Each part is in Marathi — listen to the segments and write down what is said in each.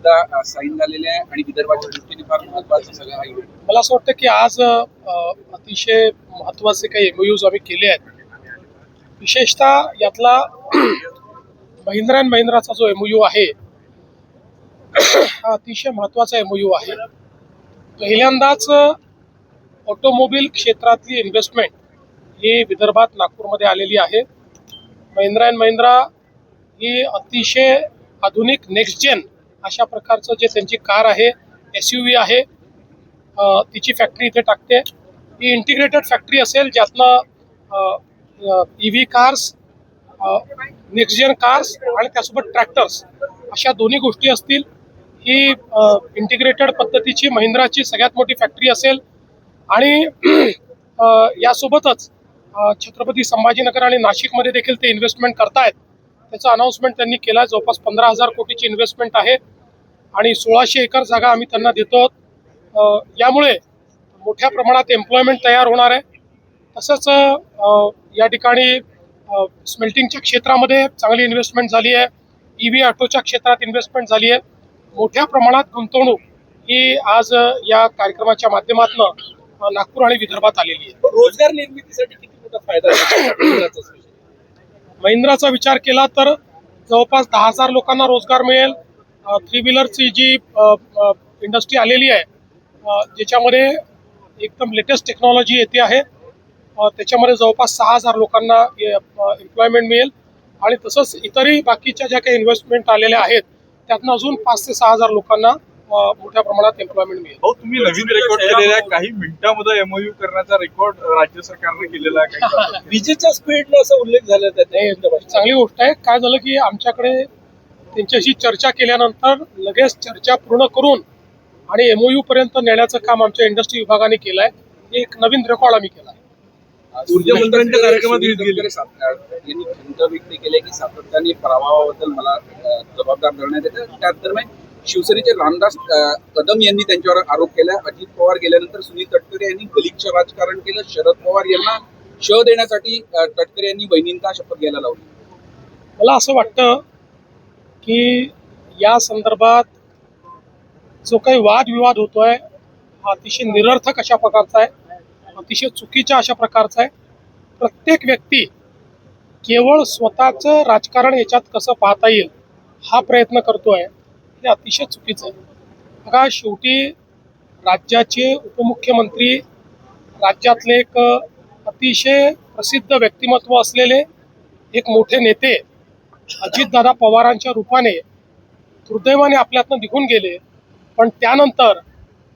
मुद्दा साईन झालेला आहे आणि विदर्भाच्या दृष्टीने फार महत्वाचं सगळं हा इव्हेंट. मला असं वाटतं की आज अतिशय महत्त्वाचे काही एमओयूज आम्ही केले आहेत. विशेषतः यातला महिंद्रा अँड महिंद्राचा जो एमओयू आहे हा अतिशय महत्त्वाचा एमओयू आहे. पहिल्यांदाच ऑटोमोबाईल क्षेत्रातली इन्व्हेस्टमेंट ही विदर्भात नागपूरमध्ये आलेली आहे. महिंद्रा अँड महिंद्रा ही अतिशय आधुनिक नेक्स्ट जेन अशा प्रकारचं जे त्यांची कार आहे, SUV आहे, तिची फॅक्टरी इथे टाकते. ही इंटिग्रेटेड फॅक्टरी असेल ज्यातनं EV cars, next gen cars आणि त्यासोबत ट्रॅक्टर्स अशा दोन्ही गोष्टी असतील. ही इंटिग्रेटेड पद्धतीची महिंद्राची सगळ्यात मोठी फॅक्टरी असेल आणि यासोबतच छत्रपती संभाजीनगर आणि नाशिकमध्ये देखील ते इन्व्हेस्टमेंट करतायत. त्याचं अनाऊन्समेंट त्यांनी केलं आहे. जवळपास 15,000 कोटीची इन्व्हेस्टमेंट आहे आणि 1600 एकर जागा आम्ही त्यांना देतो. यामुळे मोठ्या प्रमाणात एम्प्लॉयमेंट तयार होणार आहे. तसंच या ठिकाणी स्मेल्टिंगच्या क्षेत्रामध्ये चांगली इन्व्हेस्टमेंट झाली आहे. EV ऑटोच्या क्षेत्रात इन्व्हेस्टमेंट झाली आहे. मोठ्या प्रमाणात गुंतवणूक ही आज या कार्यक्रमाच्या माध्यमातून नागपूर आणि विदर्भात आलेली आहे. रोजगार निर्मितीसाठी किती मोठा फायदा आहे महिंद्राचा विचार केला तर जवळपास 10,000 लोकांना रोजगार मिळेल. 3 व्हीलरची जी इंडस्ट्री आलेली आहे ज्याच्यामध्ये एकदम लेटेस्ट टेक्नॉलॉजी येते आहे, त्याच्यामध्ये जवळपास 6,000 लोकांना एम्प्लॉयमेंट मिळेल. आणि तसंच इतरही बाकीच्या ज्या काही इन्व्हेस्टमेंट आलेल्या आहेत त्यातनं अजून 5,000 ते 6,000 लोकांना मोठ्या प्रमाणात एम्प्लॉयमेंट मिळेल. तुम्ही नवीन रेकॉर्ड केलेला आहे, काही मिनिटांमध्ये एमओयू करण्याचा रेकॉर्ड राज्य सरकारने केलेला आहे. विजेच्या स्पीडला असा उल्लेख झाला त्यात. चांगली गोष्ट आहे. काय झालं की आमच्याकडे त्यांच्याशी चर्चा केल्यानंतर लगेच चर्चा पूर्ण करून आणि एमओयू पर्यंत नेण्याचं काम आमच्या इंडस्ट्री विभागाने केलं आहे. एक नवीन रेकॉर्ड आम्ही केला आहे. ऊर्जा मंत्र्यांच्या कार्यक्रमात यांनी खंत व्यक्त केली की सातत्याने प्रभावाबद्दल मला जबाबदार धरण्यात येतं. त्याच दरम्यान शिवसेनेचे रामदास कदम यांनी त्यांच्यावर आरोप केला. अजित पवार गेल्यानंतर सुनील तटकरे यांनी गलिच्छ राजकारण केलं. शरद पवार यांना देण्यासाठी तटकरे यांनी बहिणींना शपथ घ्यायला लावली. मला असं वाटतं की या संदर्भात जो काही वादविवाद होतोय हा अतिशय निरर्थक अशा प्रकारचा आहे, अतिशय चुकीच्या अशा प्रकारचा आहे. प्रत्येक व्यक्ती केवळ स्वतःचं राजकारण याच्यात कसं पाहता येईल हा प्रयत्न करतोय, हे अतिशय चुकीचं आहे. बघा, शेवटी राज्याचे उपमुख्यमंत्री, राज्यातले एक अतिशय प्रसिद्ध व्यक्तिमत्व असलेले एक मोठे नेते अजितदादा पवारांच्या रूपाने दुर्दैवाने आपल्यातनं निघून गेले. पण त्यानंतर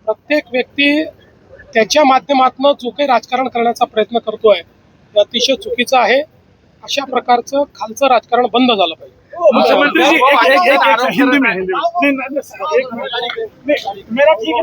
प्रत्येक व्यक्ती त्याच्या माध्यमातून जो काही राजकारण करण्याचा प्रयत्न करतोय हे अतिशय चुकीचं आहे. अशा प्रकारचं खालचं राजकारण बंद झालं पाहिजे. मेरा ठीक है